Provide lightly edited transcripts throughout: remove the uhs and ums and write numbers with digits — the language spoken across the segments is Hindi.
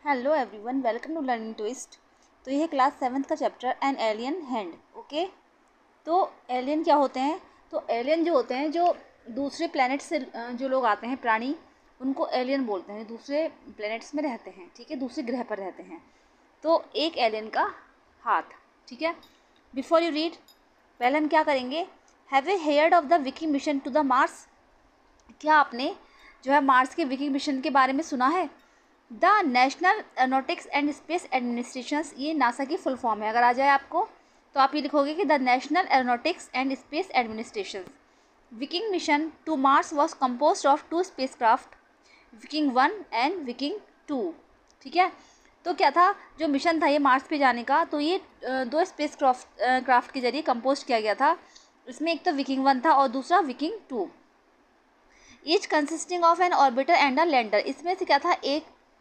Hello everyone, welcome to Learning Twist. तो ये है क्लास 7th का chapter an alien hand. Okay, तो एलियन क्या होते हैं? तो एलियन जो होते हैं, जो दूसरे प्लैनेट से जो लोग आते हैं, प्राणी, उनको एलियन बोलते हैं। दूसरे प्लैनेट्स में रहते हैं, ठीक है, दूसरे ग्रह पर रहते हैं। तो एक एलियन का हाथ, ठीक है। बिफोर यू रीड, पहले हम क्या करेंगे? Have you heard of the Viking mission to the Mars? क्या आपने जो है मार्स के विकिंग मिशन के बारे में सुना है? The National Aeronautics and Space administrations, ये नासा की फुल फॉर्म है। अगर आ जाए आपको तो आप ये लिखोगे कि the National Aeronautics and Space Administrations. Viking mission to Mars was compose of 2 spacecraft, Viking 1 and Viking 2। ठीक है, तो क्या था जो मिशन था ये मार्स पे जाने का? तो ये 2 स्पेस क्राफ्ट के जरिए कंपोज किया गया था। इसमें एक तो विकिंग 1 था और दूसरा Viking 2। Each consisting of an orbiter and a lander. इसमें से क्या था,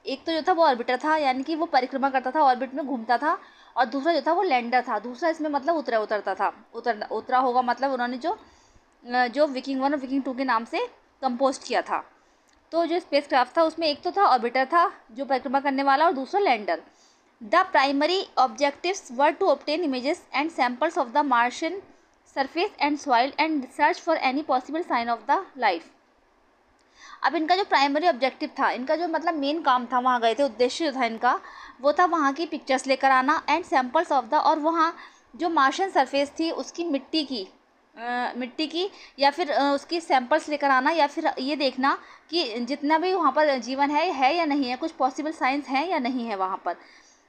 एक तो जो था वो ऑर्बिटर था, यानी कि वो परिक्रमा करता था, ऑर्बिट में घूमता था, और दूसरा जो था वो लैंडर था। दूसरा इसमें मतलब उतरता था, उतरा होगा, मतलब उन्होंने जो विकिंग 1 और विकिंग 2 के नाम से कंपोज किया था। तो जो स्पेस क्राफ्ट था उसमें एक तो था ऑर्बिटर था जो परिक्रमा करने वाला, और दूसरा lander. The primary objectives were to obtain images and samples of the Martian surface and soil and search for any possible sign of the life. अब इनका जो प्राइमरी ऑब्जेक्टिव था, इनका जो मतलब मेन काम था, वहाँ गए थे, उद्देश्य जो था इनका वो था वहाँ की पिक्चर्स लेकर आना एंड सैम्पल्स ऑफ द, और वहाँ जो मार्शियन सरफेस थी उसकी मिट्टी की या फिर उसकी सैम्पल्स लेकर आना, या फिर ये देखना कि जितना भी वहाँ पर जीवन है या नहीं है, कुछ पॉसिबल साइंस हैं या नहीं है वहाँ पर।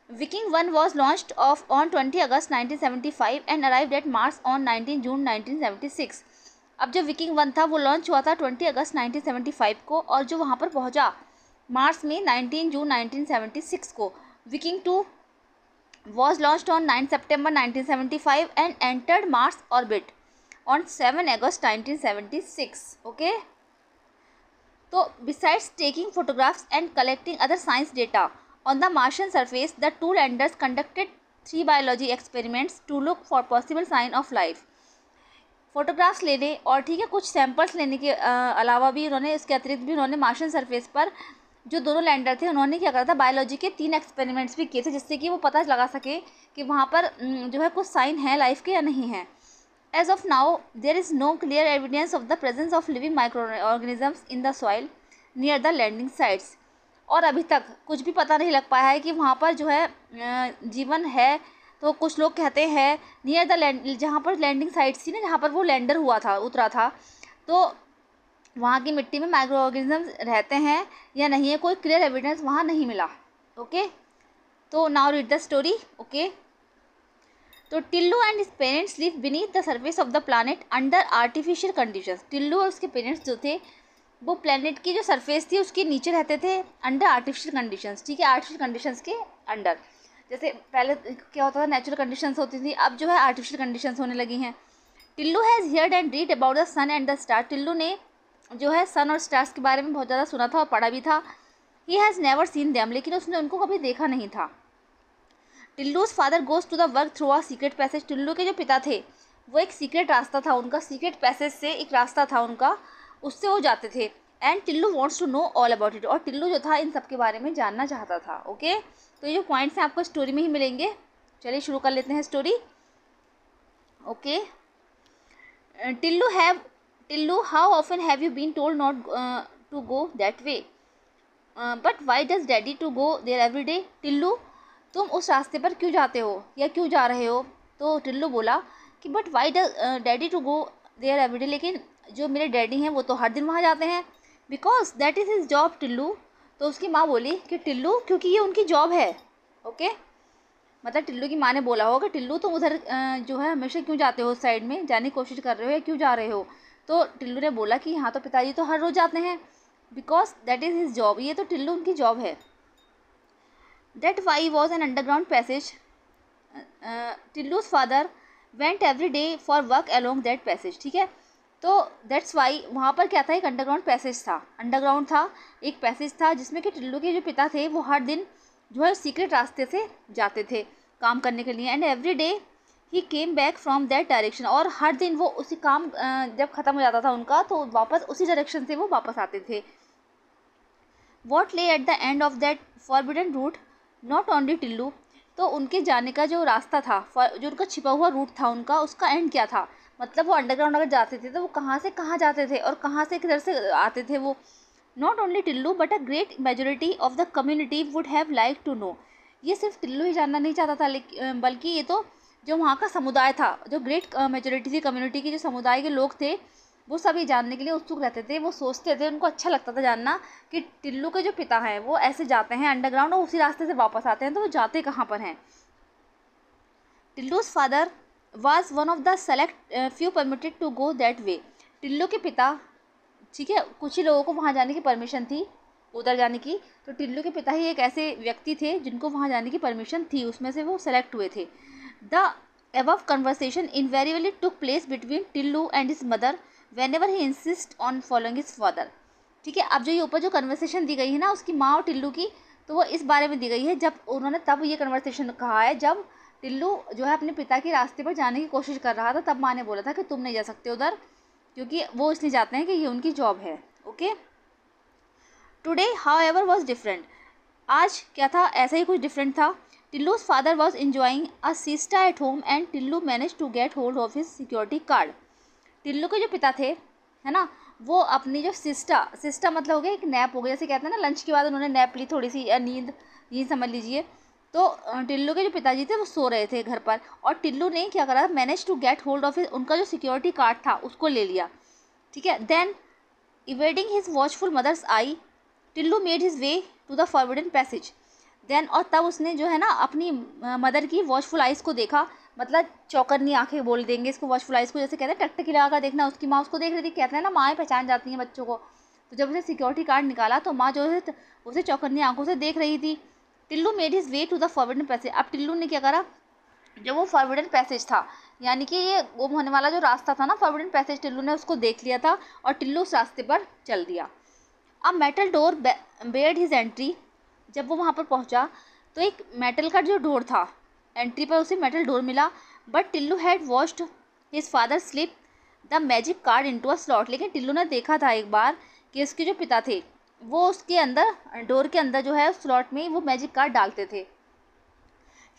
Viking 1 was launched off on 20 August 1975 and arrived at Mars on 19 June 1976। अब जो विकिंग 1 था वो लॉन्च हुआ था 20 अगस्त 1975 को, और जो वहाँ पर पहुँचा मार्स में 19 जून 1976 को। Viking 2 was launched on 9 September 1975 and entered Mars orbit on 7 August 1976। Okay, तो besides taking photographs and collecting other science data on the Martian surface, the 2 landers conducted 3 biology experiments to look for possible sign of life। Photographs लेने और ठीक है कुछ सैंपल्स लेने के अलावा भी उन्होंने, इसके अतिरिक्त भी उन्होंने मार्शियन सरफेस पर जो दोनों लैंडर थे उन्होंने क्या करा था, बायोलॉजी के 3 एक्सपेरिमेंट्स भी किए थे, जिससे कि वो पता लगा सके कि वहाँ पर जो है कुछ साइन है लाइफ के या नहीं है। As of now there is no clear evidence of the presence of living microorganisms in the soil near the landing sites. और अभी तक कुछ भी पता नहीं लग पाया है कि वहाँ पर जो है जीवन है। तो कुछ लोग कहते हैं नियर द लैंड, जहाँ पर लैंडिंग साइट थी ना, जहाँ पर वो लैंडर हुआ था, उतरा था, तो वहाँ की मिट्टी में माइक्रो ऑर्गेनिजम्स रहते हैं या नहीं है, कोई क्लियर एविडेंस वहाँ नहीं मिला। ओके, तो now read the story. Okay, तो Tillu and his parents live beneath the surface of the planet under artificial conditions. Tillu और उसके पेरेंट्स जो थे वो प्लानट की जो सरफेस थी उसके नीचे रहते थे अंडर आर्टिफिशियल कंडीशंस। ठीक है, आर्टिफिशियल कंडीशंस के अंडर। जैसे पहले क्या होता था, नेचुरल कंडीशंस होती थी, अब जो है आर्टिफिशियल कंडीशंस होने लगी हैं। Tillu has heard and read about the sun and the star. Tillu ने जो है सन और स्टार्स के बारे में बहुत ज़्यादा सुना था और पढ़ा भी था। He has never seen them, लेकिन उसने उनको कभी देखा नहीं था। Tillu's father goes to the work through a secret passage. Tillu के जो पिता थे वो एक सीक्रेट रास्ता था उनका, सीक्रेट पैसेज से एक रास्ता था उनका, उससे वो जाते थे। And Tillu wants to know all about it, और टिल्लू जो था इन सब के बारे में जानना चाहता था। ओके, तो ये जो पॉइंट्स हैं आपको स्टोरी में ही मिलेंगे। चलिए शुरू कर लेते हैं story. Okay, Tillu how often have you been told not to go that way, but why does daddy to go there every day. Tillu, तुम उस रास्ते पर क्यों जाते हो या क्यों जा रहे हो? तो टिल्लू बोला कि but why does daddy to go there every day, लेकिन जो मेरे डैडी हैं वो तो हर दिन वहाँ जाते हैं। Because that is his job Tillu. तो उसकी माँ बोली कि टिल्लू, क्योंकि ये उनकी जॉब है। ओके, मतलब टिल्लू की माँ ने बोला होगा टिल्लू तुम उधर जो है हमेशा क्यों जाते हो, उस साइड में जाने की कोशिश कर रहे हो या क्यों जा रहे हो? तो टिल्लू ने बोला कि यहाँ तो पिताजी तो हर रोज़ जाते हैं, because that is his job, ये तो टिल्लू उनकी जॉब है। That way was an underground passage. Tillu's father went every day for work along that passage. ठीक है, तो दैट्स वाई वहाँ पर क्या था, एक अंडरग्राउंड पैसेज था, अंडरग्राउंड था, एक पैसेज था जिसमें कि टिल्लू के जो पिता थे वो हर दिन जो है सीक्रेट रास्ते से जाते थे काम करने के लिए। And every day he came back from that direction, और हर दिन वो उसी काम जब ख़त्म हो जाता था उनका तो वापस उसी डायरेक्शन से वो वापस आते थे। What lay at the end of that forbidden route not only Tillu, तो उनके जाने का जो रास्ता था, जो उनका छिपा हुआ रूट था उनका, उसका एंड क्या था, मतलब वो अंडरग्राउंड अगर जाते थे तो वो कहाँ से कहाँ जाते थे और कहाँ से किधर से आते थे वो। Not only Tillu but a great majority of the community would have like to know, ये सिर्फ टिल्लू ही जानना नहीं चाहता था, लेकिन बल्कि ये तो जो वहाँ का समुदाय था, जो ग्रेट मेजोरिटी थी कम्युनिटी के, जो समुदाय के लोग थे, वो सभी जानने के लिए उत्सुक रहते थे। वो सोचते थे, उनको अच्छा लगता था जानना कि टिल्लू के जो पिता हैं वो ऐसे जाते हैं अंडरग्राउंड और उसी रास्ते से वापस आते हैं, तो वो जाते कहाँ पर हैं। टिल्लू's father was one of the select few permitted to go that way, Tillu के पिता, ठीक है, कुछ ही लोगों को वहाँ जाने की परमिशन थी, उधर जाने की, तो टिल्लू के पिता ही एक ऐसे व्यक्ति थे जिनको वहाँ जाने की परमिशन थी, उसमें से वो सेलेक्ट हुए थे। The above conversation invariably took place between Tillu and his mother whenever he insist on following his father, ठीक है। अब जो ये ऊपर जो कन्वर्सेशन दी गई है ना उसकी माँ और टिल्लू की, तो वो इस बारे में दी गई है, जब उन्होंने तब ये कन्वर्सेशन कहा है जब टिल्लू जो है अपने पिता के रास्ते पर जाने की कोशिश कर रहा था, तब माँ ने बोला था कि तुम नहीं जा सकते उधर, क्योंकि वो इसलिए जाते हैं कि ये उनकी जॉब है। Okay, today however was different, आज क्या था, ऐसा ही कुछ डिफरेंट था। Tillu's father was enjoying a siesta at home and Tillu manage to get hold of his security card, Tillu के जो पिता थे, है ना, वो अपनी जो सिस्टा मतलब हो गया एक नैप हो गया, जैसे कहते हैं ना लंच के बाद उन्होंने नैप ली थोड़ी सी, या नींद समझ लीजिए। तो टिल्लू के जो पिताजी थे वो सो रहे थे घर पर, और टिल्लू ने क्या करा, manage to get hold of उनका जो सिक्योरिटी कार्ड था उसको ले लिया, ठीक है। Then evading his watchful mother's eye, Tillu made his way to the forbidden passage, then और तब उसने जो है ना अपनी मदर की वॉचफुल आइज़ को देखा, मतलब चौकन्नी आंखें बोल देंगे इसको, वॉचफुल आइज़ को जैसे कहते हैं टकटकी लगा कर देखना, उसकी माँ उसको देख रही थी, कहते हैं ना माएँ पहचान जाती हैं बच्चों को, तो जब उसने सिक्योरिटी कार्ड निकाला तो माँ जो है उसे चौकन्नी आंखों से देख रही थी। Tillu made his way to the forbidden passage, अब टिल्लू ने क्या करा, जो वो फॉरबिडन पैसेज था, यानी कि ये गुम होने वाला जो रास्ता था ना फॉरबिडन पैसेज, टिल्लू ने उसको देख लिया था और टिल्लू उस रास्ते पर चल दिया। अब metal door Baird his entry, जब वो वहाँ पर पहुँचा तो एक मेटल का जो डोर था, एंट्री पर उसे मेटल डोर मिला, but Tillu had watched his father slip the magic card into a slot, लेकिन टिल्लू ने देखा था एक बार कि उसके जो पिता थे वो उसके अंदर डोर के अंदर जो है स्लॉट में वो मैजिक कार्ड डालते थे।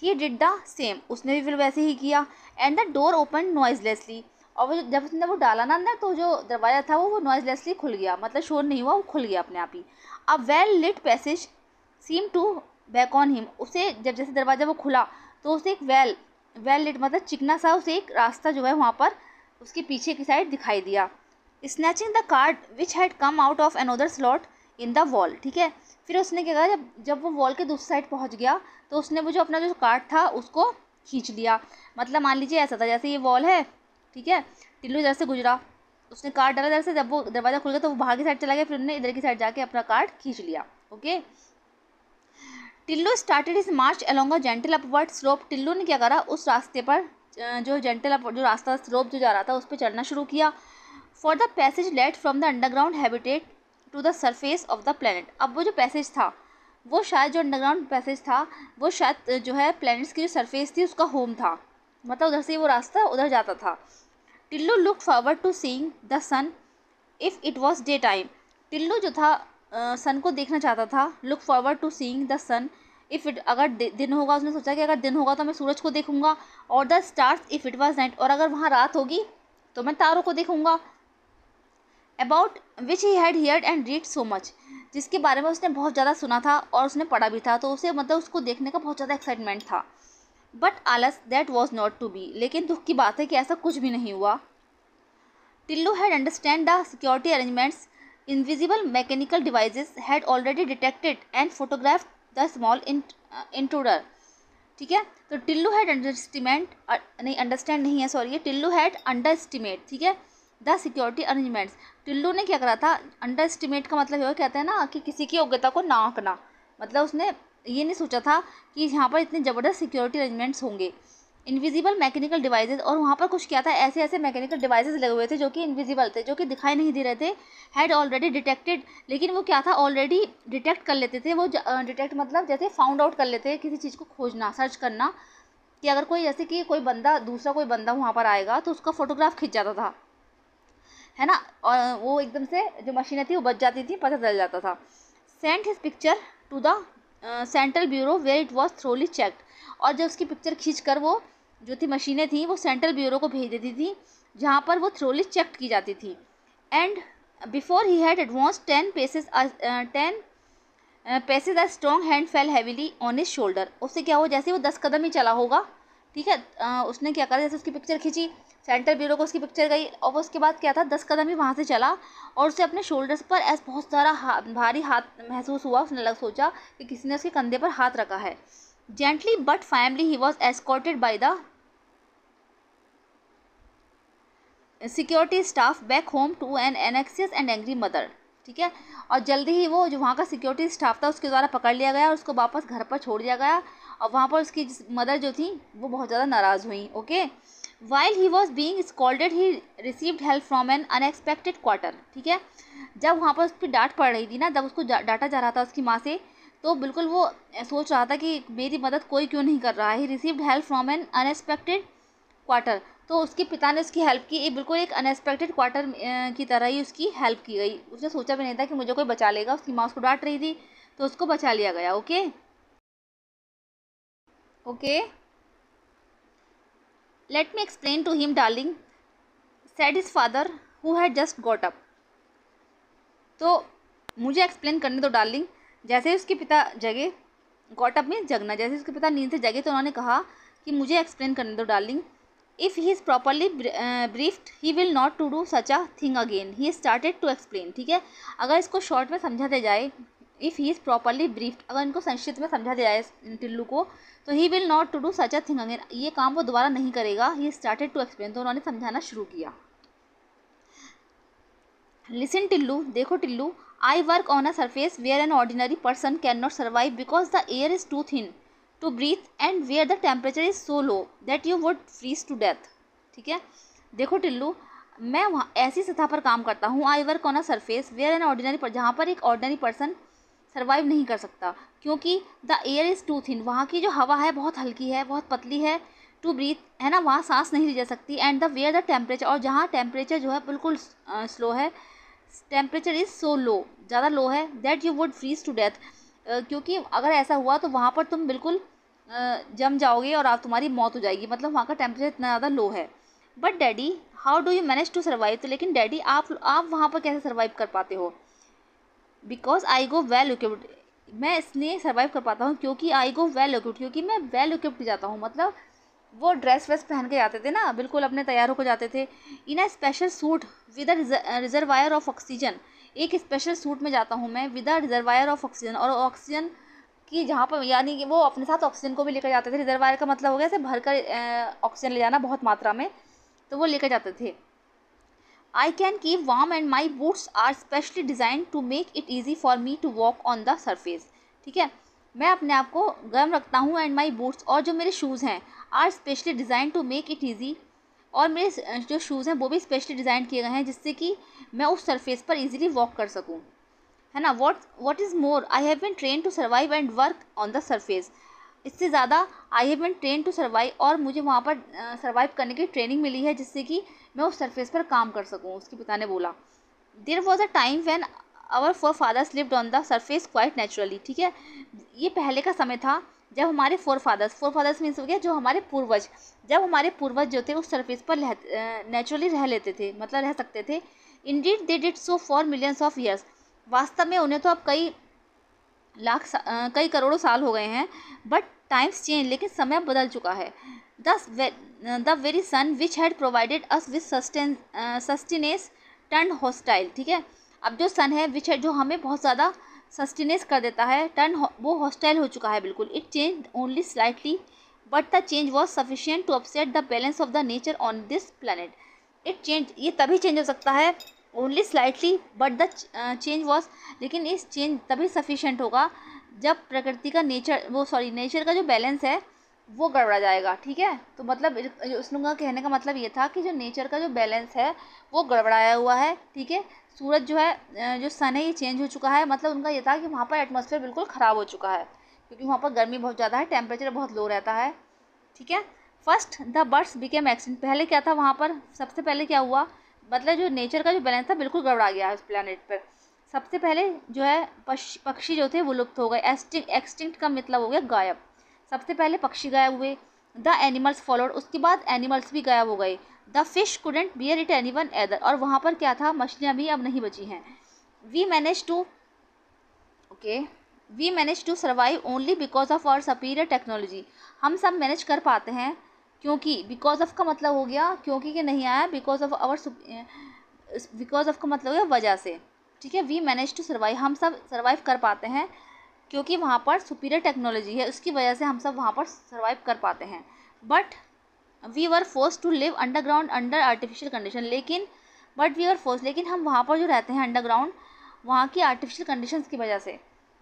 ही डिड द सेम, उसने भी फिर वैसे ही किया, एंड द डोर ओपन नॉइजलेसली, और वो जब उसने वो डाला ना अंदर तो जो दरवाज़ा था वो नॉइजलेसली खुल गया, मतलब शोर नहीं हुआ, वो खुल गया अपने आप ही। अब well lit passage seem to back on him, उसे जब जैसे दरवाज़ा वो खुला तो उसे एक वेल लिट मतलब चिकना सा उसे एक रास्ता जो है वहाँ पर उसके पीछे की साइड दिखाई दिया। Snatching the card which had come out of another slot in the wall, ठीक है। फिर उसने क्या कहा, जब वो वॉल के दूसरी साइड पहुँच गया तो उसने वो जो अपना जो कार्ड था उसको खींच लिया, मतलब मान लीजिए ऐसा था जैसे ये वॉल है, ठीक है, टिल्लू इधर से गुजरा, उसने कार्ड डाला इधर से, जब वो दरवाज़ा खुल गया तो वो बाहर की साइड चला गया, फिर उन्होंने इधर की साइड जाके अपना कार्ड खींच लिया। Okay, Tillu started his March along a gentle upward slope, Tillu ने क्या करा, उस रास्ते पर जो जेंटल अप जो रास्ता स्लोप जो जा रहा था उस पर चढ़ना शुरू किया। For the passage led from the underground habitat to the surface of the planet, अब वो जो पैसेज था वो शायद जो अंडरग्राउंड पैसेज था वो शायद जो है प्लैनेट्स की जो सरफेस थी उसका होम था, मतलब उधर से वो रास्ता उधर जाता था। Tillu look forward to seeing the sun if it was daytime, Tillu जो था सन को देखना चाहता था, look forward to seeing the sun if it, अगर दिन होगा उसने सोचा कि अगर दिन होगा तो मैं सूरज को देखूंगा, और the stars if it was night, और अगर वहाँ रात होगी तो मैं तारों को देखूंगा। About which he had heard and read so much, जिसके बारे में उसने बहुत ज़्यादा सुना था और उसने पढ़ा भी था, तो उसे मतलब उसको देखने का बहुत ज़्यादा एक्साइटमेंट था। But alas that was not to be, लेकिन दुख की बात है कि ऐसा कुछ भी नहीं हुआ। Tillu had understand the security arrangements, invisible mechanical devices had already detected and photographed the small intruder, ठीक है। तो टिल्लू हैड अंडरस्टैंड नहीं है, सॉरी, ये टिल्लू हैड अंडर एस्टिमेट, ठीक है, द सिक्योरिटी अरेंजमेंट्स, टिल्लू ने क्या करा था, अंडर एस्टिमेट का मतलब ये कहते हैं ना कि किसी की योग्यता को ना आंकना, मतलब उसने ये नहीं सोचा था कि यहाँ पर इतने ज़बरदस्त सिक्योरिटी अरेंजमेंट्स होंगे। इनविजिबल मैकेनिकल डिवाइसेस, और वहाँ पर कुछ क्या था, ऐसे ऐसे मैकेनिकल डिवाइसेस लगे हुए थे जो कि इनविजिबल थे, जो कि दिखाई नहीं दे रहे थे, हैड ऑलरेडी डिटेक्टेड, लेकिन वो क्या था, ऑलरेडी डिटेक्ट कर लेते थे, वो डिटेक्ट मतलब जैसे फाउंड आउट कर लेते हैं किसी चीज़ को खोजना, सर्च करना, कि अगर कोई जैसे कि कोई बंदा दूसरा कोई बंदा वहाँ पर आएगा तो उसका फोटोग्राफ खिंच जाता था, है ना, और वो एकदम से जो मशीनें थी वो बच जाती थी, पता चल जाता था। Sent his picture to the central bureau where it was thoroughly checked, और जब उसकी पिक्चर खींच कर वो जो थी मशीनें थी वो सेंट्रल ब्यूरो को भेज देती थी जहाँ पर वो थ्रोली चेक की जाती थी। And before he had advance 10 paces a strong hand fell heavily on his shoulder. उससे क्या हुआ, जैसे वो 10 कदम ही चला होगा, ठीक है, उसने क्या करा, जैसे उसकी पिक्चर खींची, सेंट्रल ब्यूरो को उसकी पिक्चर गई, और वो उसके बाद क्या था, 10 कदम ही वहाँ से चला और उसे अपने शोल्डर्स पर ऐसा बहुत सारा भारी हाथ महसूस हुआ। उसने लग सोचा कि किसी ने उसके कंधे पर हाथ रखा है। Gently but firmly he was escorted by the security staff back home to an anxious and angry mother, ठीक है, और जल्दी ही वो जो वहाँ का सिक्योरिटी स्टाफ था उसके द्वारा पकड़ लिया गया और उसको वापस घर पर छोड़ दिया गया, और वहाँ पर उसकी मदर जो थी वो बहुत ज़्यादा नाराज़ हुई। Okay, while he was being scolded he received help from N unexpected quarter, ठीक है, जब वहाँ पर उस पर डांट पड़ रही थी ना, जब उसको डांटा जा रहा था उसकी माँ से, तो बिल्कुल वो सोच रहा था कि मेरी मदद कोई क्यों नहीं कर रहा है। He received help from N unexpected quarter, तो उसके पिता ने उसकी हेल्प की, बिल्कुल एक अनएक्सपेक्टेड क्वार्टर की तरह ही उसकी हेल्प की गई। उसने सोचा भी नहीं था कि मुझे कोई बचा लेगा। उसकी माँ उसको डांट रही थी तो उसको बचा लिया गया। Okay okay, let me explain to him darling, said his father who had just got up. तो मुझे एक्सप्लेन करने दो डार्लिंग। जैसे उसके पिता जगे, गॉट अप मीन्स जगना, जैसे उसके पिता नींद से जगे तो उन्होंने कहा कि मुझे एक्सप्लेन करने दो darling. If he is properly briefed he will not to do such a thing again, he started to explain, ठीक है, अगर इसको शॉर्ट में समझा दिया जाए, if he is properly briefed, अगर इनको संक्षिप्त में समझा दिया जाए टिल्लू को, तो he will not to do such a thing again, ये काम वो दोबारा नहीं करेगा। ही स्टार्टेड टू एक्सप्लेन, तो उन्होंने समझाना शुरू किया। लिसन टिल्लू, देखो Tillu, I work on a surface where an ordinary person can not survive because the air is too thin to breathe and where the temperature is so low that you would freeze to death, ठीक है, देखो टिल्लू, मैं वहाँ ऐसी सतह पर काम करता हूँ, I work on a surface where an ordinary पर, जहाँ पर एक ऑर्डिनरी पर्सन सर्वाइव नहीं कर सकता, क्योंकि the air is too thin, वहाँ की जो हवा है बहुत हल्की है, बहुत पतली है, टू ब्रीथ है ना, वहाँ सांस नहीं ली जा सकती, and the where the temperature, और जहाँ टेम्परेचर जो है बिल्कुल स्लो है, टेम्परेचर इज़ सो लो, ज़्यादा लो है, that you would freeze to death, क्योंकि अगर ऐसा हुआ तो वहाँ पर तुम बिल्कुल जम जाओगे और आप तुम्हारी मौत हो जाएगी, मतलब वहाँ का टेम्परेचर इतना ज़्यादा लो है। But daddy how do you manage to survive, तो लेकिन डैडी आप वहाँ पर कैसे सर्वाइव कर पाते हो। Because I go well equipped, मैं इसलिए सर्वाइव कर पाता हूँ क्योंकि आई गो वेल इक्विप्ड, क्योंकि मैं वेल इक्विप्ड जाता हूँ, मतलब वो ड्रेस वेस पहन के जाते थे ना, बिल्कुल अपने तैयार होकर जाते थे। In a special suit with a reservoir of oxygen, एक स्पेशल सूट में जाता हूँ मैं, with a reservoir of oxygen, और ऑक्सीजन की जहाँ पर, यानी कि वो अपने साथ ऑक्सीजन को भी लेकर जाते थे। रिजर्वायर का मतलब हो गया ऐसे भर कर ऑक्सीजन ले जाना बहुत मात्रा में, तो वो लेकर जाते थे। I can keep warm and my boots are specially designed to make it easy for me to walk on the surface, ठीक है, मैं अपने आप को गर्म रखता हूँ, एंड माई बूट्स, और जो मेरे शूज़ हैं, are specially designed to make it easy, और मेरे जो शूज़ हैं वो भी स्पेशली डिज़ाइन किए गए हैं जिससे कि मैं उस सरफेस पर ईजिली वॉक कर सकूँ, है ना। What is more I have been train to survive and work on the surface, इससे ज़्यादा I have been train to survive, और मुझे वहाँ पर सर्वाइव करने की ट्रेनिंग मिली है जिससे कि मैं उस सरफेस पर काम कर सकूँ, उसके पिता ने बोला। There was a time when our forefathers lived on the surface quite naturally, ठीक है, ये पहले का समय था जब हमारे फोर फादर्स मीन्स हो गया जो हमारे पूर्वज, जब हमारे पूर्वज जो थे उस सरफेस पर नेचुरली रह लेते थे, मतलब रह सकते थे। Indeed they did so for millions of years, वास्तव में उन्हें तो अब कई करोड़ों साल हो गए हैं। बट टाइम्स चेंज, लेकिन समय बदल चुका है। The very sun which had provided us with sustenance turn hostile, ठीक है, अब जो सन है विच है जो हमें बहुत ज़्यादा सस्टेनेंस कर देता है, वो हॉस्टाइल हो चुका है बिल्कुल। It change only slightly but the change was sufficient to upset the balance of the nature on this planet. It change, ये तभी चेंज हो सकता है only slightly but the change was, लेकिन इस चेंज तभी सफिशिएंट होगा जब प्रकृति का नेचर का जो बैलेंस है वो गड़बड़ा जाएगा, ठीक है। तो मतलब उसका कहने का मतलब ये था कि जो नेचर का जो बैलेंस है वो गड़बड़ाया हुआ है, ठीक है। सूरज जो है जो सन है ये चेंज हो चुका है, मतलब उनका ये था कि वहाँ पर एटमॉस्फेयर बिल्कुल ख़राब हो चुका है क्योंकि वहाँ पर गर्मी बहुत ज़्यादा है, टेम्परेचर बहुत लो रहता है, ठीक है। First the birds became extinct, पहले क्या था वहाँ पर, सबसे पहले क्या हुआ, मतलब जो नेचर का जो बैलेंस था बिल्कुल गड़बड़ा गया है उस प्लानट पर। सबसे पहले जो है पक्षी जो थे वो लुप्त हो गए। एक्सटिंक्ट का मतलब हो गया गायब। सबसे पहले पक्षी गायब हुए। द एनिमल्स फॉलोड, उसके बाद एनिमल्स भी गायब हो गए। The fish couldn't bear it anyone other, और वहाँ पर क्या था, मछलियाँ भी अब नहीं बची हैं। We manage to okay we manage to survive only because of our superior technology. हम सब मैनेज कर पाते हैं क्योंकि, बिकॉज ऑफ का मतलब हो गया क्योंकि के नहीं आया, बिकॉज ऑफ का मतलब हो गया वजह से। ठीक है, वी मैनेज टू सर्वाइव, हम सब सर्वाइव कर पाते हैं क्योंकि वहाँ पर सुपीरियर टेक्नोलॉजी है, उसकी वजह से हम सब वहाँ पर सर्वाइव कर पाते हैं। But we were force to live underground under artificial condition, लेकिन हम वहाँ पर जो रहते हैं अंडरग्राउंड, वहाँ की आर्टिफिशियल कंडीशंस की वजह से,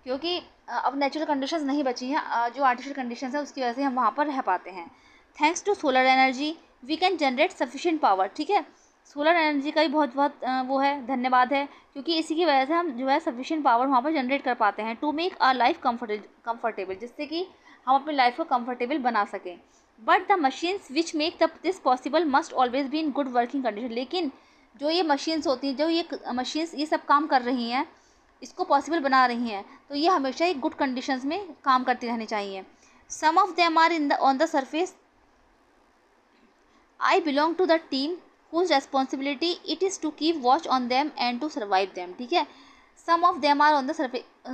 क्योंकि अब नेचुरल कंडीशंस नहीं बची हैं, जो आर्टिफिशियल कंडीशंस है उसकी वजह से हम वहाँ पर रह पाते हैं। Thanks to solar energy we can generate sufficient power. ठीक है, सोलर एनर्जी का भी बहुत बहुत वो है, धन्यवाद है, क्योंकि इसी की वजह से हम जो है सफिशिएंट पावर वहाँ पर जनरेट कर पाते हैं। To make our life comfortable, जिससे कि हम अपनी लाइफ को कंफर्टेबल बना सकें। But the machines which make this possible must always be in good working condition, लेकिन जो ये मशीन्स होती हैं, जो ये मशीन्स ये सब काम कर रही हैं, इसको पॉसिबल बना रही हैं, तो ये हमेशा ही गुड कंडीशंस में काम करती रहनी चाहिए। Some of them are on the surface, I belong to the team whose responsibility it is to keep watch on them and to survive them। ठीक है, some of them are on the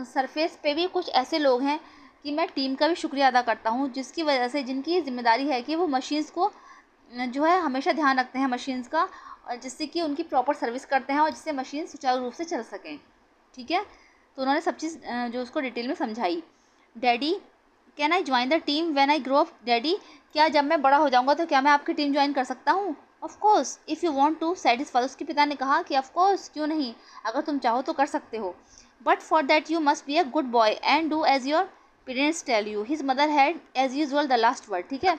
surface पे भी कुछ ऐसे लोग हैं कि मैं टीम का भी शुक्रिया अदा करता हूँ, जिसकी वजह से, जिनकी जिम्मेदारी है कि वो मशीन्स को जो है हमेशा ध्यान रखते हैं मशीन्स का, और जिससे कि उनकी प्रॉपर सर्विस करते हैं और जिससे मशीन सुचारू रूप से चल सकें। ठीक है, तो उन्होंने सब चीज़ जो उसको डिटेल में समझाई। Daddy can I join the team when I grow up, daddy क्या जब मैं बड़ा हो जाऊंगा तो क्या मैं आपकी टीम ज्वाइन कर सकता हूँ? Of course if you want to, satisfy, उसके पिता ने कहा कि ऑफ कोर्स, क्यों नहीं, अगर तुम चाहो तो कर सकते हो। But for that you must be a good boy and do as your parents tell you. His mother had as usual the last word. ठीक है,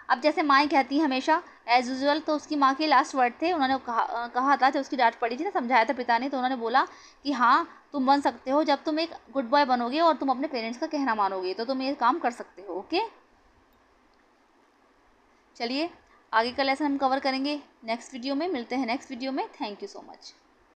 अब जैसे माएँ कहती हैं हमेशा एज यूजुअल, तो उसकी माँ के लास्ट वर्ड थे। उन्होंने कहा था, जब उसकी डांट पड़ी थी ना, समझाया था पिता ने, तो उन्होंने बोला कि हाँ तुम बन सकते हो, जब तुम एक गुड बॉय बनोगे और तुम अपने पेरेंट्स का कहना मानोगे तो तुम ये काम कर सकते हो। ओके, चलिए आगे का लेसन हम कवर करेंगे नेक्स्ट वीडियो में। मिलते हैं नेक्स्ट वीडियो में। Thank you so much.